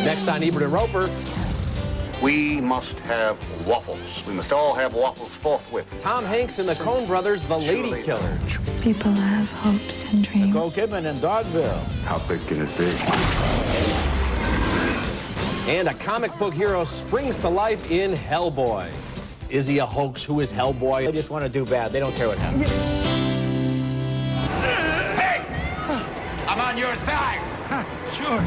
Next on Ebert and Roeper. We must have waffles. We must all have waffles forthwith. Tom Hanks and the Coen brothers, The Lady Killer. People have hopes and dreams. Nicole Kidman in Dogville. How big can it be? And a comic book hero springs to life in Hellboy. Is he a hoax? Who is Hellboy? They just want to do bad. They don't care what happens. Hey! I'm on your side. Sure.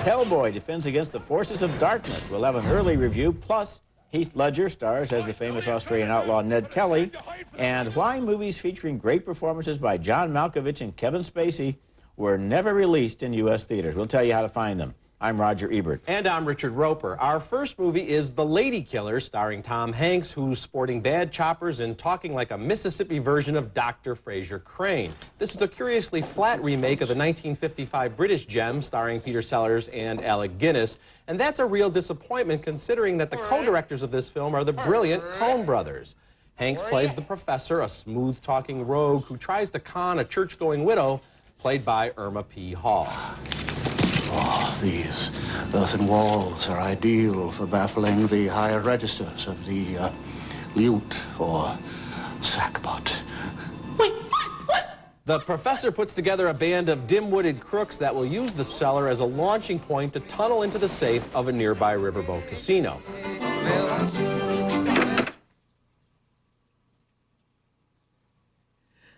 Hellboy defends against the forces of darkness. We'll have an early review. Plus, Heath Ledger stars as the famous Australian outlaw Ned Kelly. And why movies featuring great performances by John Malkovich and Kevin Spacey were never released in U.S. theaters. We'll tell you how to find them. I'm Roger Ebert. And I'm Richard Roeper. Our first movie is The Lady Killer, starring Tom Hanks, who's sporting bad choppers and talking like a Mississippi version of Dr. Fraser Crane. This is a curiously flat remake of the 1955 British gem, starring Peter Sellers and Alec Guinness. And that's a real disappointment, considering that the co-directors of this film are the brilliant Coen brothers. Hanks plays the professor, a smooth-talking rogue who tries to con a church-going widow, played by Irma P. Hall. Oh, these earthen walls are ideal for baffling the higher registers of the lute or sackbut. The professor puts together a band of dim-witted crooks that will use the cellar as a launching point to tunnel into the safe of a nearby riverboat casino.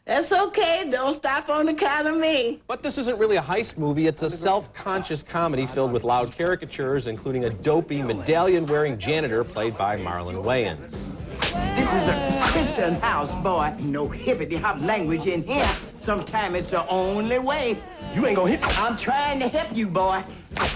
That's okay. Don't stop on account of me. But this isn't really a heist movie. It's a self-conscious comedy filled with loud caricatures, including a dopey, medallion-wearing janitor played by Marlon Wayans. This is a Christian house, boy. No hippity-hop language in here. Sometimes it's the only way. You ain't gonna hit. I'm trying to help you, boy.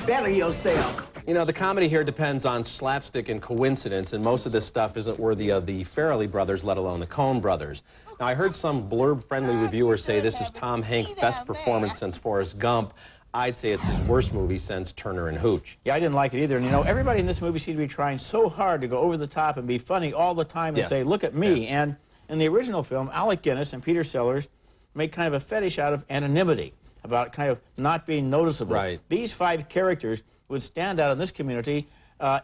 Better yourself. You know, the comedy here depends on slapstick and coincidence, and most of this stuff isn't worthy of the Farrelly brothers, let alone the Coen brothers. Now, I heard some blurb-friendly reviewers say this is Tom Hanks' best performance since Forrest Gump. I'd say it's his worst movie since Turner and Hooch. Yeah, I didn't like it either. And, you know, everybody in this movie seemed to be trying so hard to go over the top and be funny all the time and say, look at me. Yeah. And in the original film, Alec Guinness and Peter Sellers made kind of a fetish out of anonymity, about kind of not being noticeable. Right. These five characters would stand out in this community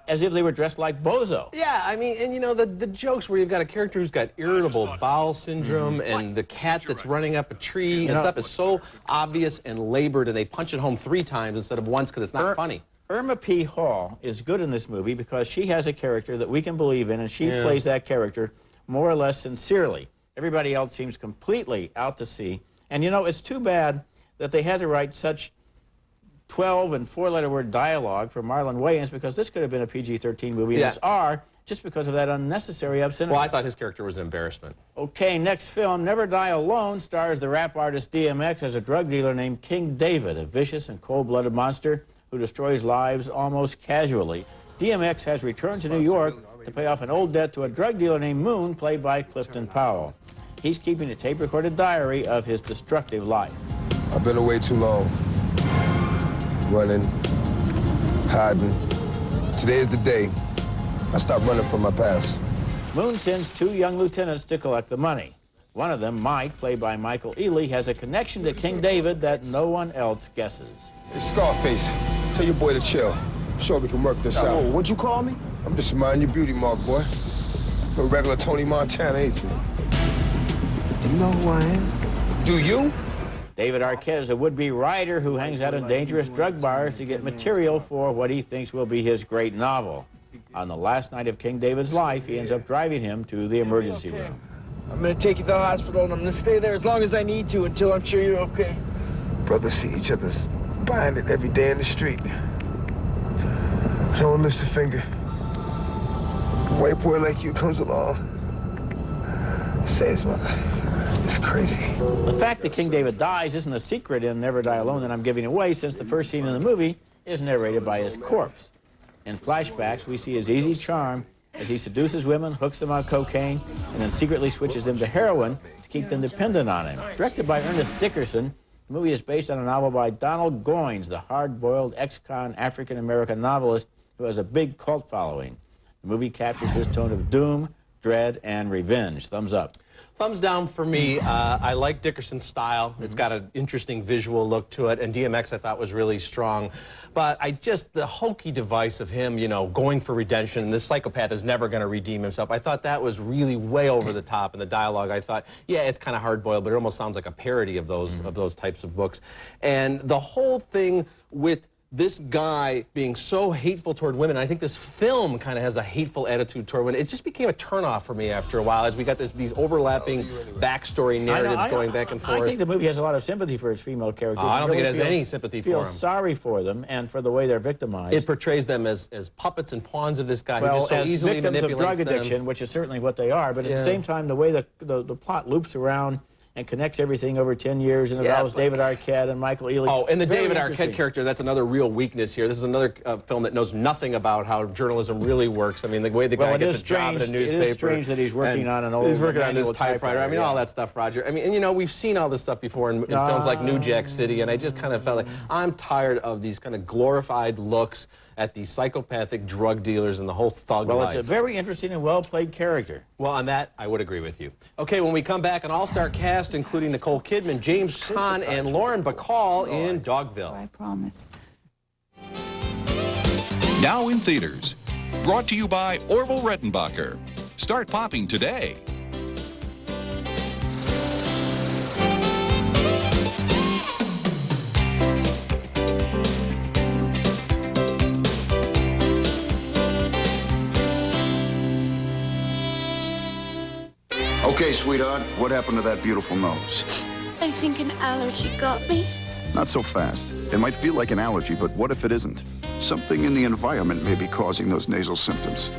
as if they were dressed like Bozo. Yeah, I mean, and you know, the jokes where you've got a character who's got irritable bowel syndrome and the cat that's running up a tree and stuff is so obvious and labored, and they punch it home 3 times instead of once because it's not funny. Irma P. Hall is good in this movie because she has a character that we can believe in, and she plays that character more or less sincerely. Everybody else seems completely out to sea. And, you know, it's too bad that they had to write such 12 and 4-letter word dialogue for Marlon Wayans, because this could have been a PG-13 movie, and it's R, just because of that unnecessary obscenity. Well, I thought his character was an embarrassment. Okay, next film, Never Die Alone, stars the rap artist DMX as a drug dealer named King David, a vicious and cold-blooded monster who destroys lives almost casually. DMX has returned to New York to pay off an old debt to a drug dealer named Moon, played by Clifton Powell. He's keeping a tape-recorded diary of his destructive life. I've been away too long. Running, hiding. Today is the day I stopped running from my past. Moon sends 2 young lieutenants to collect the money. One of them, Mike, played by Michael Ealy, has a connection to King David that no one else guesses. Hey, Scarface, tell your boy to chill. I'm sure we can work this out. What'd you call me? I'm just admiring your beauty mark, boy. A regular Tony Montana, ain't you? Do you know who I am? Do you? David Arquette is a would-be writer who hangs out in dangerous drug bars to get material for what he thinks will be his great novel. On the last night of King David's life, he ends up driving him to the emergency room. I'm gonna take you to the hospital, and I'm gonna stay there as long as I need to until I'm sure you're okay. Brothers see each other's buying it every day in the street. No one lifts a finger. A white boy like you comes along, saves my life. It's crazy. The fact that King David dies isn't a secret in Never Die Alone that I'm giving away, since the first scene in the movie is narrated by his corpse. In flashbacks, we see his easy charm as he seduces women, hooks them on cocaine, and then secretly switches them to heroin to keep them dependent on him. Directed by Ernest Dickerson, the movie is based on a novel by Donald Goines, the hard-boiled ex-con African-American novelist who has a big cult following. The movie captures his tone of doom, dread, and revenge. Thumbs up. Thumbs down for me. I like Dickerson's style. It's got an interesting visual look to it, and DMX I thought was really strong. But the hokey device of him, you know, going for redemption, this psychopath is never going to redeem himself. I thought that was really way over the top in the dialogue. I thought, yeah, it's kind of hard-boiled, but it almost sounds like a parody of those types of books. And the whole thing with this guy being so hateful toward women, I think this film kind of has a hateful attitude toward women. It just became a turnoff for me after a while as we got these overlapping backstory narratives going back and forth. I think the movie has a lot of sympathy for its female characters. I don't think it has any sympathy for them. Feels sorry for them and for the way they're victimized. It portrays them as puppets and pawns of this guy who just so as easily victims of manipulates drug addiction, which is certainly what they are, but at the same time, the way the plot loops around and connects everything over 10 years and involves David Arquette and Michael Ealy. Oh, and the David Arquette character, that's another real weakness here. This is another film that knows nothing about how journalism really works. I mean, the way the guy gets a job at a newspaper. It is strange that he's working on an old He's working on this typewriter. I mean, all that stuff, Roger. I mean, and you know, we've seen all this stuff before in films like New Jack City, and I just kind of felt like I'm tired of these kind of glorified looks at these psychopathic drug dealers and the whole thug life. Well, it's a very interesting and well-played character. Well, on that, I would agree with you. Okay, when we come back, an all-star cast including Nicole Kidman, James Caan, and Lauren Bacall in Dogville. I promise. Now in theaters. Brought to you by Orville Redenbacher. Start popping today. Okay, sweetheart, what happened to that beautiful nose? I think an allergy got me. Not so fast. It might feel like an allergy, but what if it isn't? Something in the environment may be causing those nasal symptoms.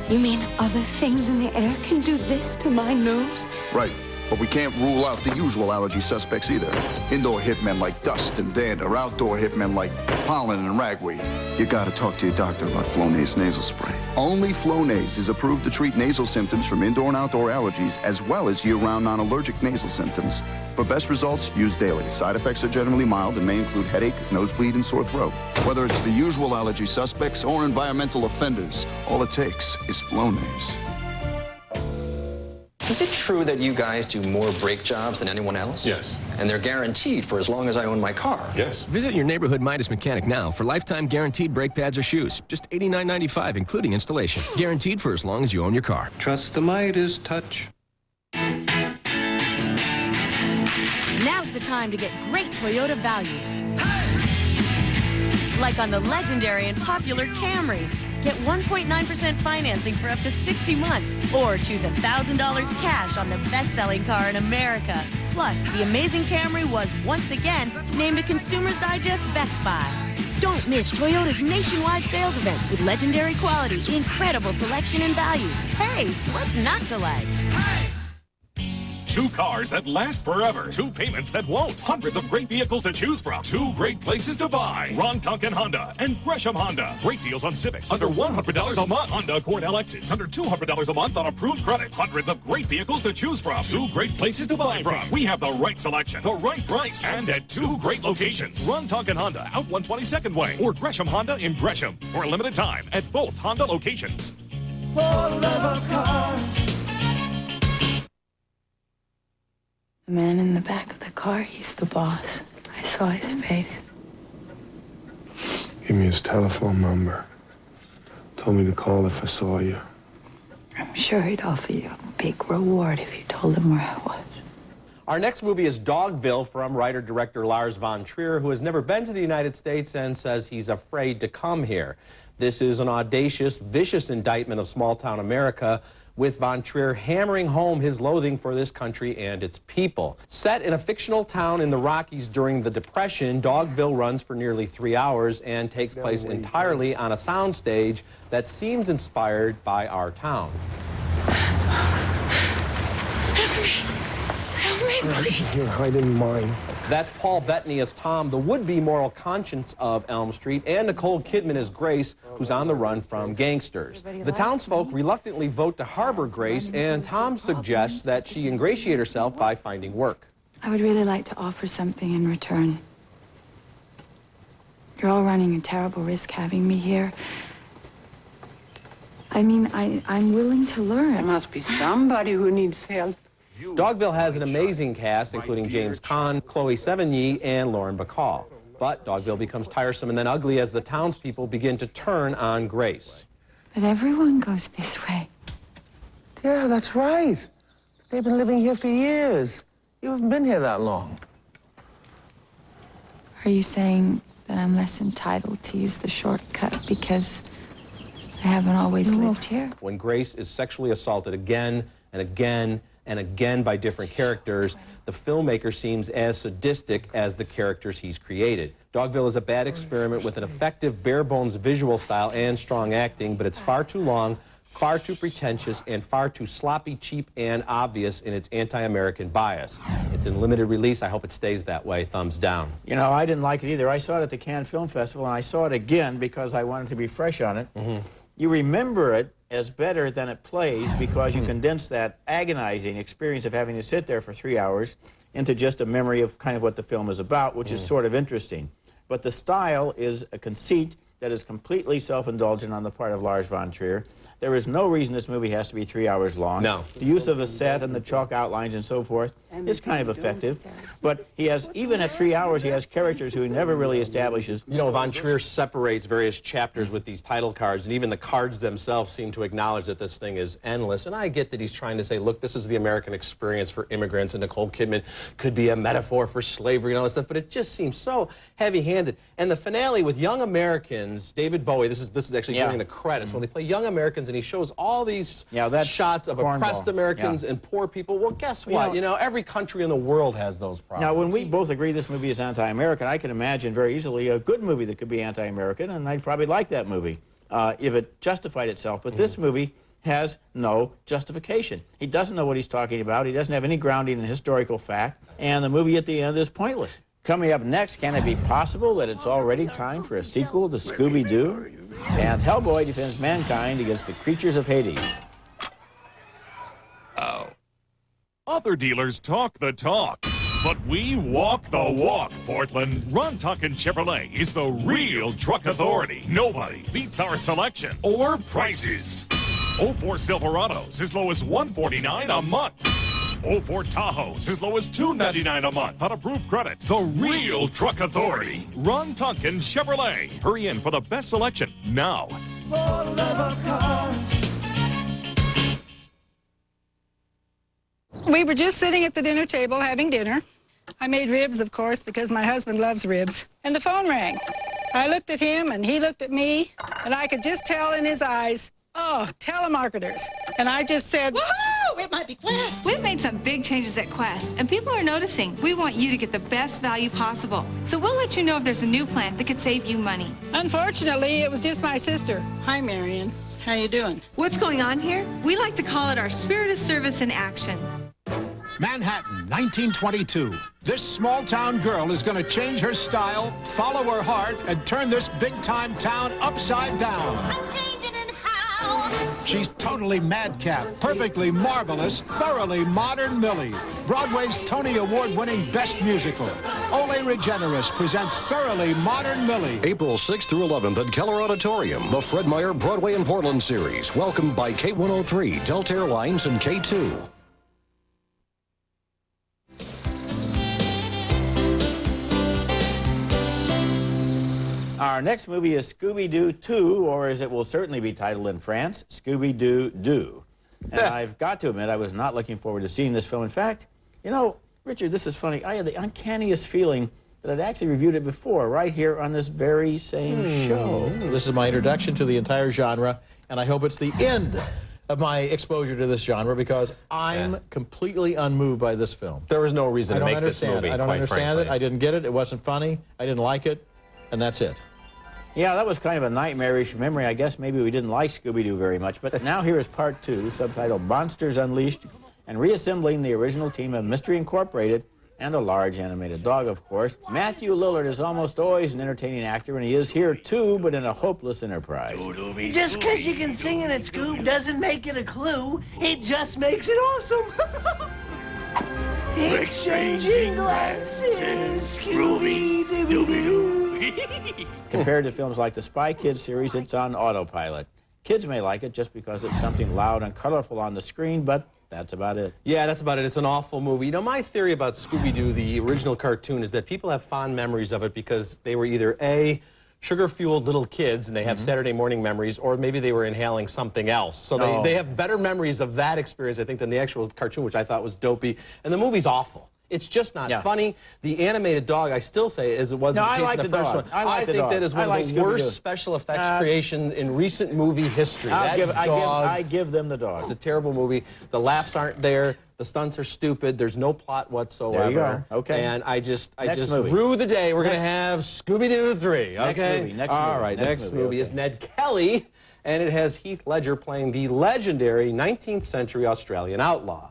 You mean other things in the air can do this to my nose? Right. But we can't rule out the usual allergy suspects either. Indoor hitmen like dust and dander, outdoor hitmen like pollen and ragweed. You gotta talk to your doctor about Flonase nasal spray. Only Flonase is approved to treat nasal symptoms from indoor and outdoor allergies, as well as year-round non-allergic nasal symptoms. For best results, use daily. Side effects are generally mild and may include headache, nosebleed, and sore throat. Whether it's the usual allergy suspects or environmental offenders, all it takes is Flonase. Is it true that you guys do more brake jobs than anyone else? Yes. And they're guaranteed for as long as I own my car? Yes. Visit your neighborhood Midas mechanic now for lifetime guaranteed brake pads or shoes. Just $89.95, including installation. Guaranteed for as long as you own your car. Trust the Midas touch. Now's the time to get great Toyota values. Like on the legendary and popular Camry. Get 1.9% financing for up to 60 months, or choose $1,000 cash on the best-selling car in America. Plus, the amazing Camry was once again named a Consumer's Digest Best Buy. Don't miss Toyota's nationwide sales event with legendary quality, incredible selection, and values. Hey, what's not to like? Two cars that last forever. Two payments that won't. Hundreds of great vehicles to choose from. Two great places to buy. Ron Tonkin Honda and Gresham Honda. Great deals on Civics. Under $100 a month. Honda Accord LXs. Under $200 a month on approved credit. Hundreds of great vehicles to choose from. Two great places to buy from. We have the right selection, the right price, and at two great locations. Ron Tonkin Honda out 122nd Way or Gresham Honda in Gresham for a limited time at both Honda locations. For love of cars. The man in the back of the car, he's the boss. I saw his face. Give me his telephone number. Told me to call if I saw you. I'm sure he'd offer you a big reward if you told him where I was. Our next movie is Dogville from writer-director Lars von Trier, who has never been to the United States and says he's afraid to come here. This is an audacious, vicious indictment of small-town America, with von Trier hammering home his loathing for this country and its people. Set in a fictional town in the Rockies during the Depression, Dogville runs for nearly 3 hours and takes place entirely on a soundstage that seems inspired by our town. Help me, please. You're hiding mine. That's Paul Bettany as Tom, the would-be moral conscience of Elm Street, and Nicole Kidman as Grace, who's on the run from gangsters. The townsfolk reluctantly vote to harbor Grace, and Tom suggests that she ingratiate herself by finding work. I would really like to offer something in return. You're all running a terrible risk having me here. I mean, I'm willing to learn. There must be somebody who needs help. Dogville has an amazing cast, including James Caan, Chloe Sevigny, and Lauren Bacall. But Dogville becomes tiresome and then ugly as the townspeople begin to turn on Grace. But everyone goes this way. Yeah, that's right. They've been living here for years. You haven't been here that long. Are you saying that I'm less entitled to use the shortcut because I haven't always lived here? When Grace is sexually assaulted again and again and again by different characters, the filmmaker seems as sadistic as the characters he's created. Dogville is a bad experiment with an effective, bare-bones visual style and strong acting, but it's far too long, far too pretentious, and far too sloppy, cheap, and obvious in its anti-American bias. It's in limited release. I hope it stays that way. Thumbs down. You know, I didn't like it either. I saw it at the Cannes Film Festival, and I saw it again because I wanted to be fresh on it. You remember it as better than it plays because you condense that agonizing experience of having to sit there for 3 hours into just a memory of kind of what the film is about, which is sort of interesting. But the style is a conceit that is completely self-indulgent on the part of Lars von Trier. There is no reason this movie has to be 3 hours long. No. The use of a set and the chalk outlines and so forth is kind of effective. But he has, even at 3 hours, he has characters who he never really establishes. You know, von Trier separates various chapters with these title cards, and even the cards themselves seem to acknowledge that this thing is endless. And I get that he's trying to say, look, this is the American experience for immigrants, and Nicole Kidman could be a metaphor for slavery and all this stuff, but it just seems so heavy-handed. And the finale with young Americans, David Bowie, this is actually during the credits, when they play young Americans, and he shows all these shots of oppressed Americans and poor people. Well, guess what? You know, every country in the world has those problems. Now, when we both agree this movie is anti-American, I can imagine very easily a good movie that could be anti-American, and I'd probably like that movie if it justified itself. But this movie has no justification. He doesn't know what he's talking about. He doesn't have any grounding in historical fact, and the movie at the end is pointless. Coming up next, can it be possible that it's already time for a sequel to Scooby-Doo? And Hellboy defends mankind against the creatures of Hades. Other dealers talk the talk, but we walk the walk, Portland. Ron Tonkin Chevrolet is the real truck authority. Nobody beats our selection or prices. 04 Silverados as low as $149 a month. 04 Tahoes as low as $299 a month on approved credit. The real truck authority. Ron Tonkin Chevrolet. Hurry in for the best selection now. For the love of cars. We were just sitting at the dinner table having dinner. I made ribs, of course, because my husband loves ribs. And the phone rang. I looked at him, and he looked at me, and I could just tell in his eyes, oh, telemarketers. And I just said, woohoo, it might be Quest. We've made some big changes at Quest, and people are noticing. We want you to get the best value possible. So we'll let you know if there's a new plan that could save you money. Unfortunately, it was just my sister. Hi, Marion. How you doing? What's going on here? We like to call it our spirit of service in action. Manhattan, 1922. This small-town girl is going to change her style, follow her heart, and turn this big-time town upside down. I'm changing and how. She's totally madcap, perfectly marvelous, thoroughly modern Millie. Broadway's Tony Award-winning Best Musical. Ole Regeneris presents Thoroughly Modern Millie. April 6th through 11th at Keller Auditorium. The Fred Meyer Broadway in Portland series. Welcomed by K103, Delta Airlines, and K2. Our next movie is Scooby-Doo 2, or as it will certainly be titled in France, Scooby-Doo Doo. And I've got to admit, I was not looking forward to seeing this film. In fact, you know, Richard, this is funny. I had the uncanniest feeling that I'd actually reviewed it before, right here on this very same show. This is my introduction to the entire genre, and I hope it's the end of my exposure to this genre because I'm completely unmoved by this film. There was no reason to make this movie. I don't understand it. I didn't get it. It wasn't funny. I didn't like it, and that's it. Yeah, that was kind of a nightmarish memory. I guess maybe we didn't like Scooby-Doo very much. But now here is part 2, subtitled Monsters Unleashed, and reassembling the original team of Mystery Incorporated and a large animated dog, of course. Matthew Lillard is almost always an entertaining actor, and he is here too, but in a hopeless enterprise. Just because you can sing it at Scoob doesn't make it a clue. It just makes it awesome. Exchanging glances, Scooby-Dooby-Doo. Compared to films like the Spy Kids series, it's on autopilot. Kids may like it just because it's something loud and colorful on the screen, but that's about it. Yeah, that's about it. It's an awful movie. You know, my theory about Scooby-Doo, the original cartoon, is that people have fond memories of it because they were either A, sugar-fueled little kids, and they have Saturday morning memories, or maybe they were inhaling something else. So they have better memories of that experience, I think, than the actual cartoon, which I thought was dopey. And the movie's awful. It's just not funny. The animated dog, I still say, as it was in the case of the first one. I think that is one of the worst special effects creation in recent movie history. I give them the dog. It's a terrible movie. The laughs aren't there. The stunts are stupid. There's no plot whatsoever. There you go. Okay. And I just rue the day we're going to have Scooby-Doo 3. Okay. Next movie is Ned Kelly, and it has Heath Ledger playing the legendary 19th century Australian outlaw.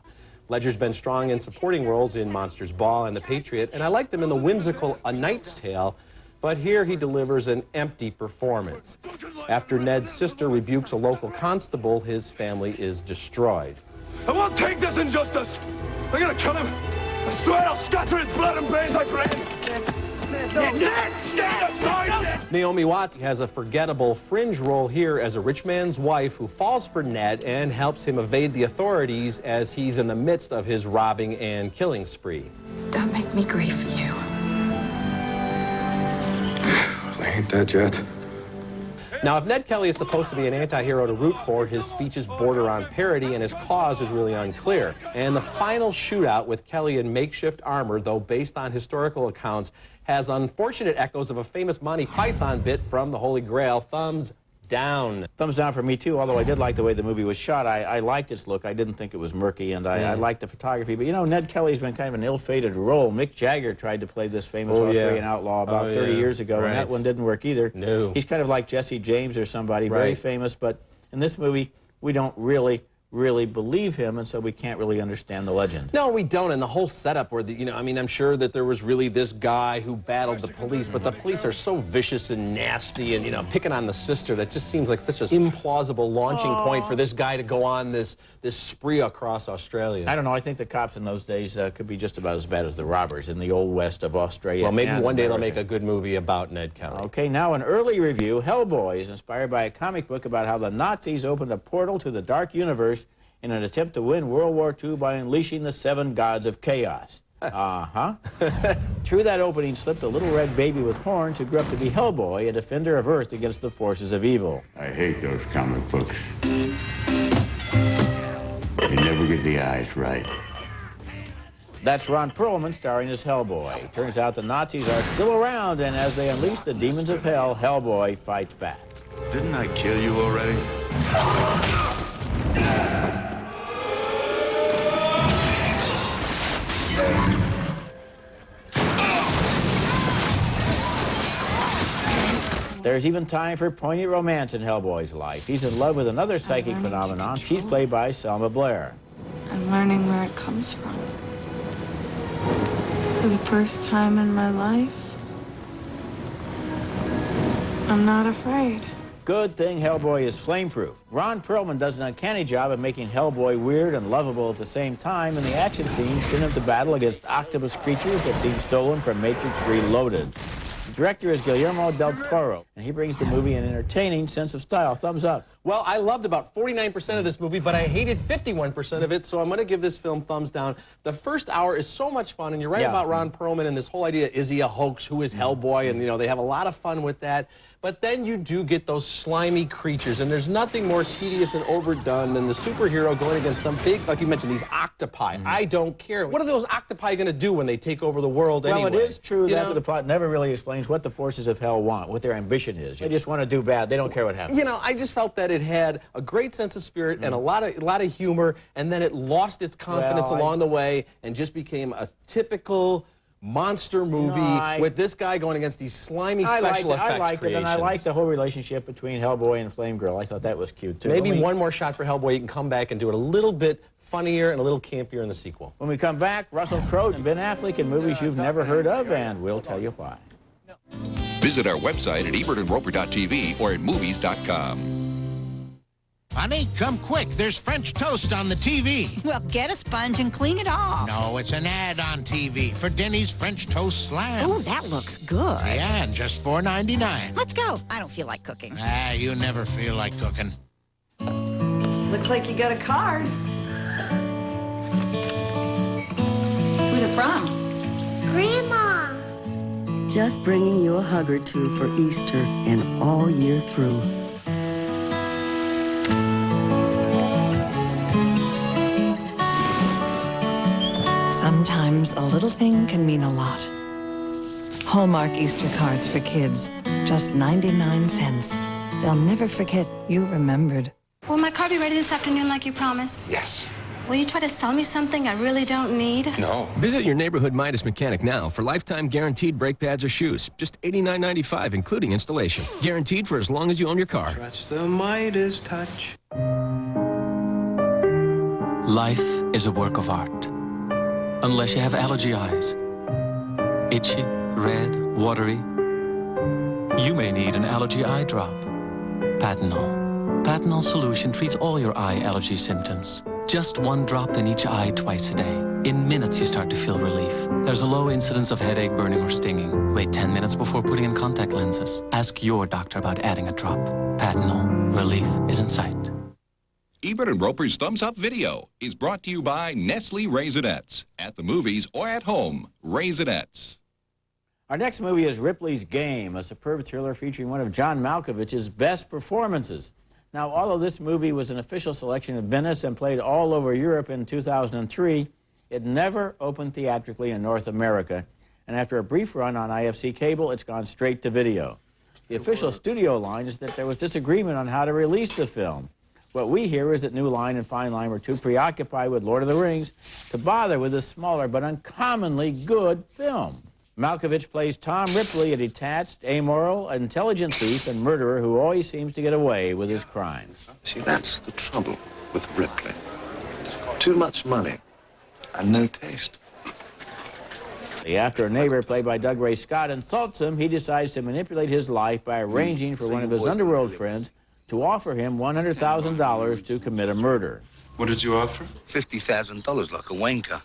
Ledger's been strong in supporting roles in Monsters Ball and The Patriot, and I liked him in the whimsical A Knight's Tale, but here he delivers an empty performance. After Ned's sister rebukes a local constable, his family is destroyed. I won't take this injustice. I'm gonna kill him. I swear I'll scatter his blood and blaze my brain. Ned, stand aside! Naomi Watts has a forgettable fringe role here as a rich man's wife who falls for Ned and helps him evade the authorities as he's in the midst of his robbing and killing spree. Don't make me grieve for you. I ain't dead yet. Now, if Ned Kelly is supposed to be an anti-hero to root for, his speeches border on parody and his cause is really unclear. And the final shootout with Kelly in makeshift armor, though based on historical accounts, has unfortunate echoes of a famous Monty Python bit from the Holy Grail. Thumbs down. Thumbs down for me, too, although I did like the way the movie was shot. I liked its look. I didn't think it was murky, and I liked the photography. But, you know, Ned Kelly's been kind of an ill-fated role. Mick Jagger tried to play this famous Australian outlaw about 30 years ago, and that one didn't work either. No. He's kind of like Jesse James or somebody, very famous, but in this movie, we don't really believe him, and so we can't really understand the legend. No, we don't, and the whole setup where, I'm sure that there was really this guy who battled the police, but the police are so vicious and nasty and, picking on the sister, that just seems like such an implausible launching point for this guy to go on this spree across Australia. I don't know, I think the cops in those days could be just about as bad as the robbers in the old west of Australia. Well, maybe one day they'll make a good movie about Ned Kelly. Okay, now an early review. Hellboy is inspired by a comic book about how the Nazis opened a portal to the dark universe in an attempt to win World War II by unleashing the 7 gods of chaos. Through that opening slipped a little red baby with horns who grew up to be Hellboy, a defender of Earth against the forces of evil. I hate those comic books. They never get the eyes right. That's Ron Perlman starring as Hellboy. Turns out the Nazis are still around, and as they unleash the demons of hell, Hellboy fights back. Didn't I kill you already? There's even time for poignant romance in Hellboy's life. He's in love with another psychic phenomenon. She's played by Selma Blair. I'm learning where it comes from. For the first time in my life, I'm not afraid. Good thing Hellboy is flame-proof. Ron Perlman does an uncanny job of making Hellboy weird and lovable at the same time, and the action scenes send him to battle against octopus creatures that seem stolen from Matrix Reloaded. The director is Guillermo del Toro, and he brings the movie an entertaining sense of style. Thumbs up. Well, I loved about 49% of this movie, but I hated 51% of it, so I'm going to give this film thumbs down. The first hour is so much fun, and you're right about Ron Perlman and this whole idea, is he a hoax? Who is Hellboy? And, they have a lot of fun with that. But then you do get those slimy creatures, and there's nothing more tedious and overdone than the superhero going against some big, like you mentioned, these octopi. I don't care. What are those octopi going to do when they take over the world anyway? Well, it is true that the plot never really explains what the forces of hell want, what their ambition is. They just want to do bad. They don't care what happens. I just felt that it had a great sense of spirit and a lot of humor, and then it lost its confidence along the way and just became a typical monster movie with this guy going against these slimy special effects I liked it, and I liked the whole relationship between Hellboy and Flame Girl. I thought that was cute, too. Maybe one more shot for Hellboy. You can come back and do it a little bit funnier and a little campier in the sequel. When we come back, Russell Crowe and Ben Affleck in movies you've never heard of, and we'll tell you why. Visit our website at ebertandroper.tv or at movies.com. Honey, come quick. There's French toast on the TV. Well, get a sponge and clean it off. No, it's an ad on TV for Denny's French Toast Slam. Ooh, that looks good. Yeah, and just $4.99. Let's go. I don't feel like cooking. You never feel like cooking. Looks like you got a card. from? Grandma! Just bringing you a hug or two for Easter and all year through. Sometimes a little thing can mean a lot. Hallmark Easter cards for kids, just 99 cents. They'll never forget you remembered. Will my car be ready this afternoon like you promised? Yes. Will you try to sell me something I really don't need? No. Visit your neighborhood Midas mechanic now for lifetime guaranteed brake pads or shoes. Just $89.95, including installation. Guaranteed for as long as you own your car. That's the Midas touch. Life is a work of art. Unless you have allergy eyes. Itchy, red, watery. You may need an allergy eye drop. Patanol. Patanol solution treats all your eye allergy symptoms. Just one drop in each eye twice a day. In minutes, you start to feel relief. There's a low incidence of headache, burning, or stinging. Wait 10 minutes before putting in contact lenses. Ask your doctor about adding a drop. Patanol. Relief is in sight. Ebert and Roeper's Thumbs Up Video is brought to you by Nestle Raisinets. At the movies or at home, Raisinets. Our next movie is Ripley's Game, a superb thriller featuring one of John Malkovich's best performances. Now, although this movie was an official selection at Venice and played all over Europe in 2003, it never opened theatrically in North America, and after a brief run on IFC cable, it's gone straight to video. The official studio line is that there was disagreement on how to release the film. What we hear is that New Line and Fine Line were too preoccupied with Lord of the Rings to bother with this smaller but uncommonly good film. Malkovich plays Tom Ripley, a detached, amoral, intelligent thief and murderer who always seems to get away with his crimes. See, that's the trouble with Ripley. Too much money and no taste. After a neighbor, played by Doug Ray Scott, insults him, he decides to manipulate his life by arranging for one of his underworld friends to offer him $100,000 to commit a murder. What did you offer? $50,000 like a wanker.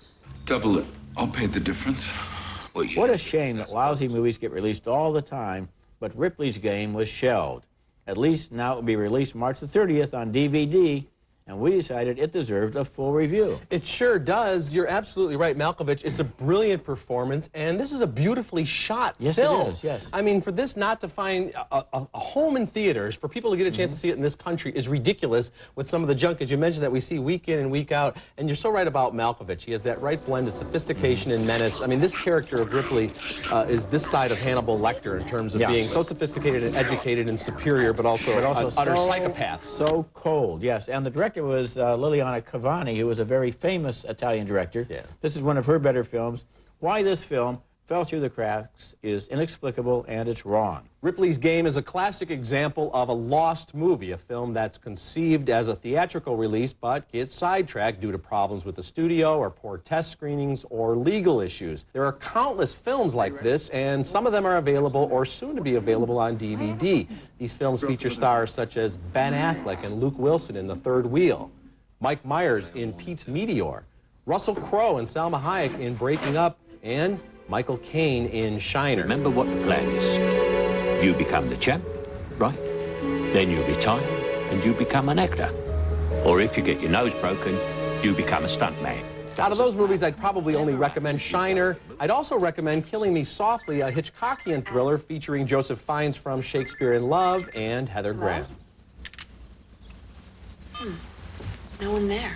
Double it. I'll pay the difference. What a shame that lousy movies get released all the time, but Ripley's Game was shelved. At least now it will be released March the 30th on DVD, and we decided it deserved a full review. It sure does. You're absolutely right, Malkovich. It's a brilliant performance, and this is a beautifully shot film. Yes, it is, yes. I mean, for this not to find a home in theaters, for people to get a chance to see it in this country is ridiculous with some of the junk, as you mentioned, that we see week in and week out. And you're so right about Malkovich. He has that right blend of sophistication and menace. I mean, this character of Ripley is this side of Hannibal Lecter in terms of being so sophisticated and educated and superior, but also an utter psychopath. So cold, yes. And the director was Liliana Cavani, who was a very famous Italian director. Yeah. This is one of her better films. Why this film fell through the cracks is inexplicable, and it's wrong. Ripley's Game is a classic example of a lost movie, a film that's conceived as a theatrical release but gets sidetracked due to problems with the studio or poor test screenings or legal issues. There are countless films like this, and some of them are available or soon to be available on DVD. These films feature stars such as Ben Affleck and Luke Wilson in The Third Wheel, Mike Myers in Pete's Meteor, Russell Crowe and Salma Hayek in Breaking Up, and Michael Caine in Shiner. Remember what the plan is. You become the champ, right? Then you retire and you become an actor. Or if you get your nose broken, you become a stuntman. Out of those movies, I'd probably only recommend Shiner. I'd also recommend Killing Me Softly, a Hitchcockian thriller featuring Joseph Fiennes from Shakespeare in Love and Heather Graham. No one there.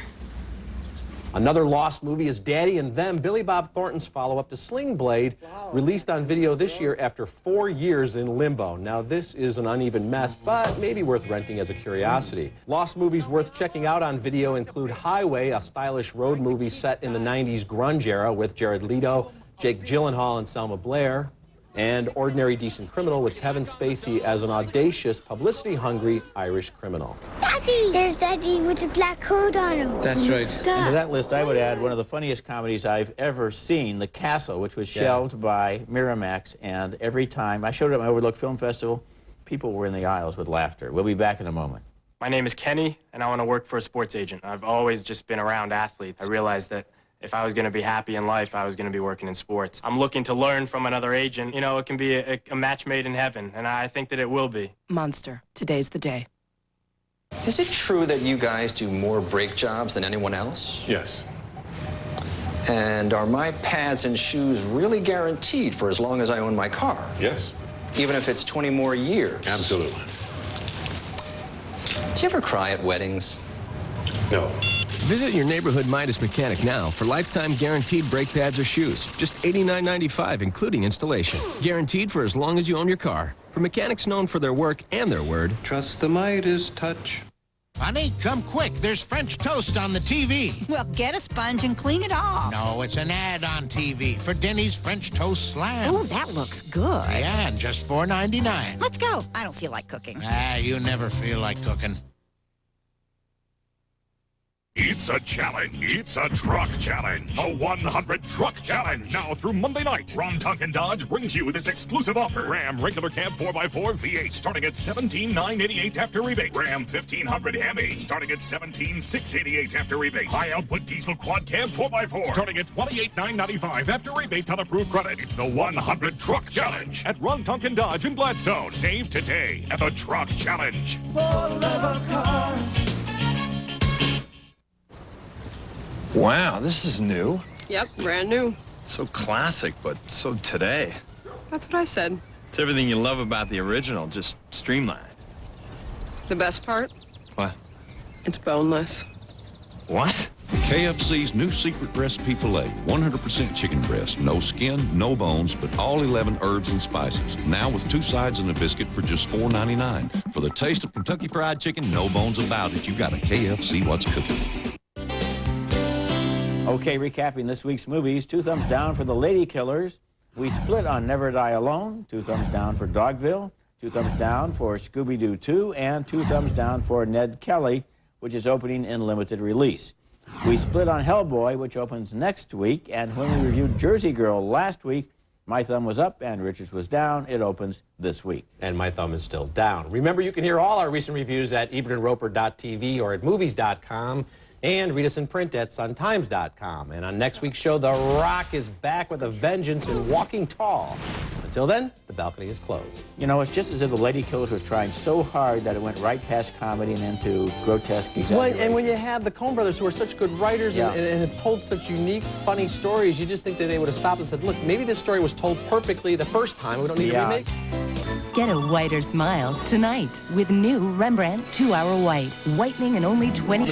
Another lost movie is Daddy and Them, Billy Bob Thornton's follow-up to Sling Blade, released on video this year after 4 years in limbo. Now, this is an uneven mess, but maybe worth renting as a curiosity. Lost movies worth checking out on video include Highway, a stylish road movie set in the 90s grunge era with Jared Leto, Jake Gyllenhaal, and Selma Blair, and Ordinary Decent Criminal with Kevin Spacey as an audacious, publicity-hungry Irish criminal. Daddy! There's Daddy with a black coat on him. That's right. And to that list, I would add one of the funniest comedies I've ever seen, The Castle, which was shelved by Miramax, and every time I showed it at my Overlook Film Festival, people were in the aisles with laughter. We'll be back in a moment. My name is Kenny, and I want to work for a sports agent. I've always just been around athletes. I realized that if I was going to be happy in life, I was going to be working in sports. I'm looking to learn from another agent. You know, it can be a match made in heaven, and I think that it will be. Monster, today's the day. Is it true that you guys do more brake jobs than anyone else? Yes. And are my pads and shoes really guaranteed for as long as I own my car? Yes. Even if it's 20 more years? Absolutely. Do you ever cry at weddings? No. Visit your neighborhood Midas mechanic now for lifetime guaranteed brake pads or shoes. Just $89.95, including installation. Guaranteed for as long as you own your car. For mechanics known for their work and their word. Trust the Midas touch. Honey, come quick. There's French toast on the TV. Well, get a sponge and clean it off. No, it's an ad on TV for Denny's French Toast Slam. Ooh, that looks good. Yeah, and just $4.99. Let's go. I don't feel like cooking. Ah, you never feel like cooking. It's a challenge. It's a truck challenge. A 100 truck challenge. Now through Monday night, Ron Tonkin Dodge brings you this exclusive offer. Ram regular cab 4x4 V8 starting at $17,988 after rebate. Ram 1500 Hemi starting at $17,688 after rebate. High output diesel quad cab 4x4 starting at $28,995 after rebate on approved credit. It's the 100 truck challenge at Ron Tonkin Dodge in Gladstone. Save today at the truck challenge. For love of cars. Wow, this is new. Yep, brand new. So classic, but so today. That's what I said. It's everything you love about the original, just streamlined. The best part? What? It's boneless. What? KFC's new secret recipe filet, 100% chicken breast, no skin, no bones, but all 11 herbs and spices. Now with 2 sides and a biscuit for just $4.99. For the taste of Kentucky Fried Chicken, no bones about it. You got a KFC what's cooking. Okay, recapping this week's movies, 2 thumbs down for The Lady Killers. We split on Never Die Alone. 2 thumbs down for Dogville. 2 thumbs down for Scooby-Doo 2. And 2 thumbs down for Ned Kelly, which is opening in limited release. We split on Hellboy, which opens next week. And when we reviewed Jersey Girl last week, my thumb was up and Richard's was down. It opens this week. And my thumb is still down. Remember, you can hear all our recent reviews at ebertandroper.tv or at movies.com. And read us in print at suntimes.com. And on next week's show, The Rock is back with a vengeance in Walking Tall. Until then, the balcony is closed. You know, it's just as if The Lady Killers was trying so hard that it went right past comedy and into grotesque exaggeration. Well, and when you have the Coen brothers, who are such good writers and have told such unique, funny stories, you just think that they would have stopped and said, look, maybe this story was told perfectly the first time. We don't need a remake. Get a whiter smile tonight with new Rembrandt 2-Hour White. Whitening in only 20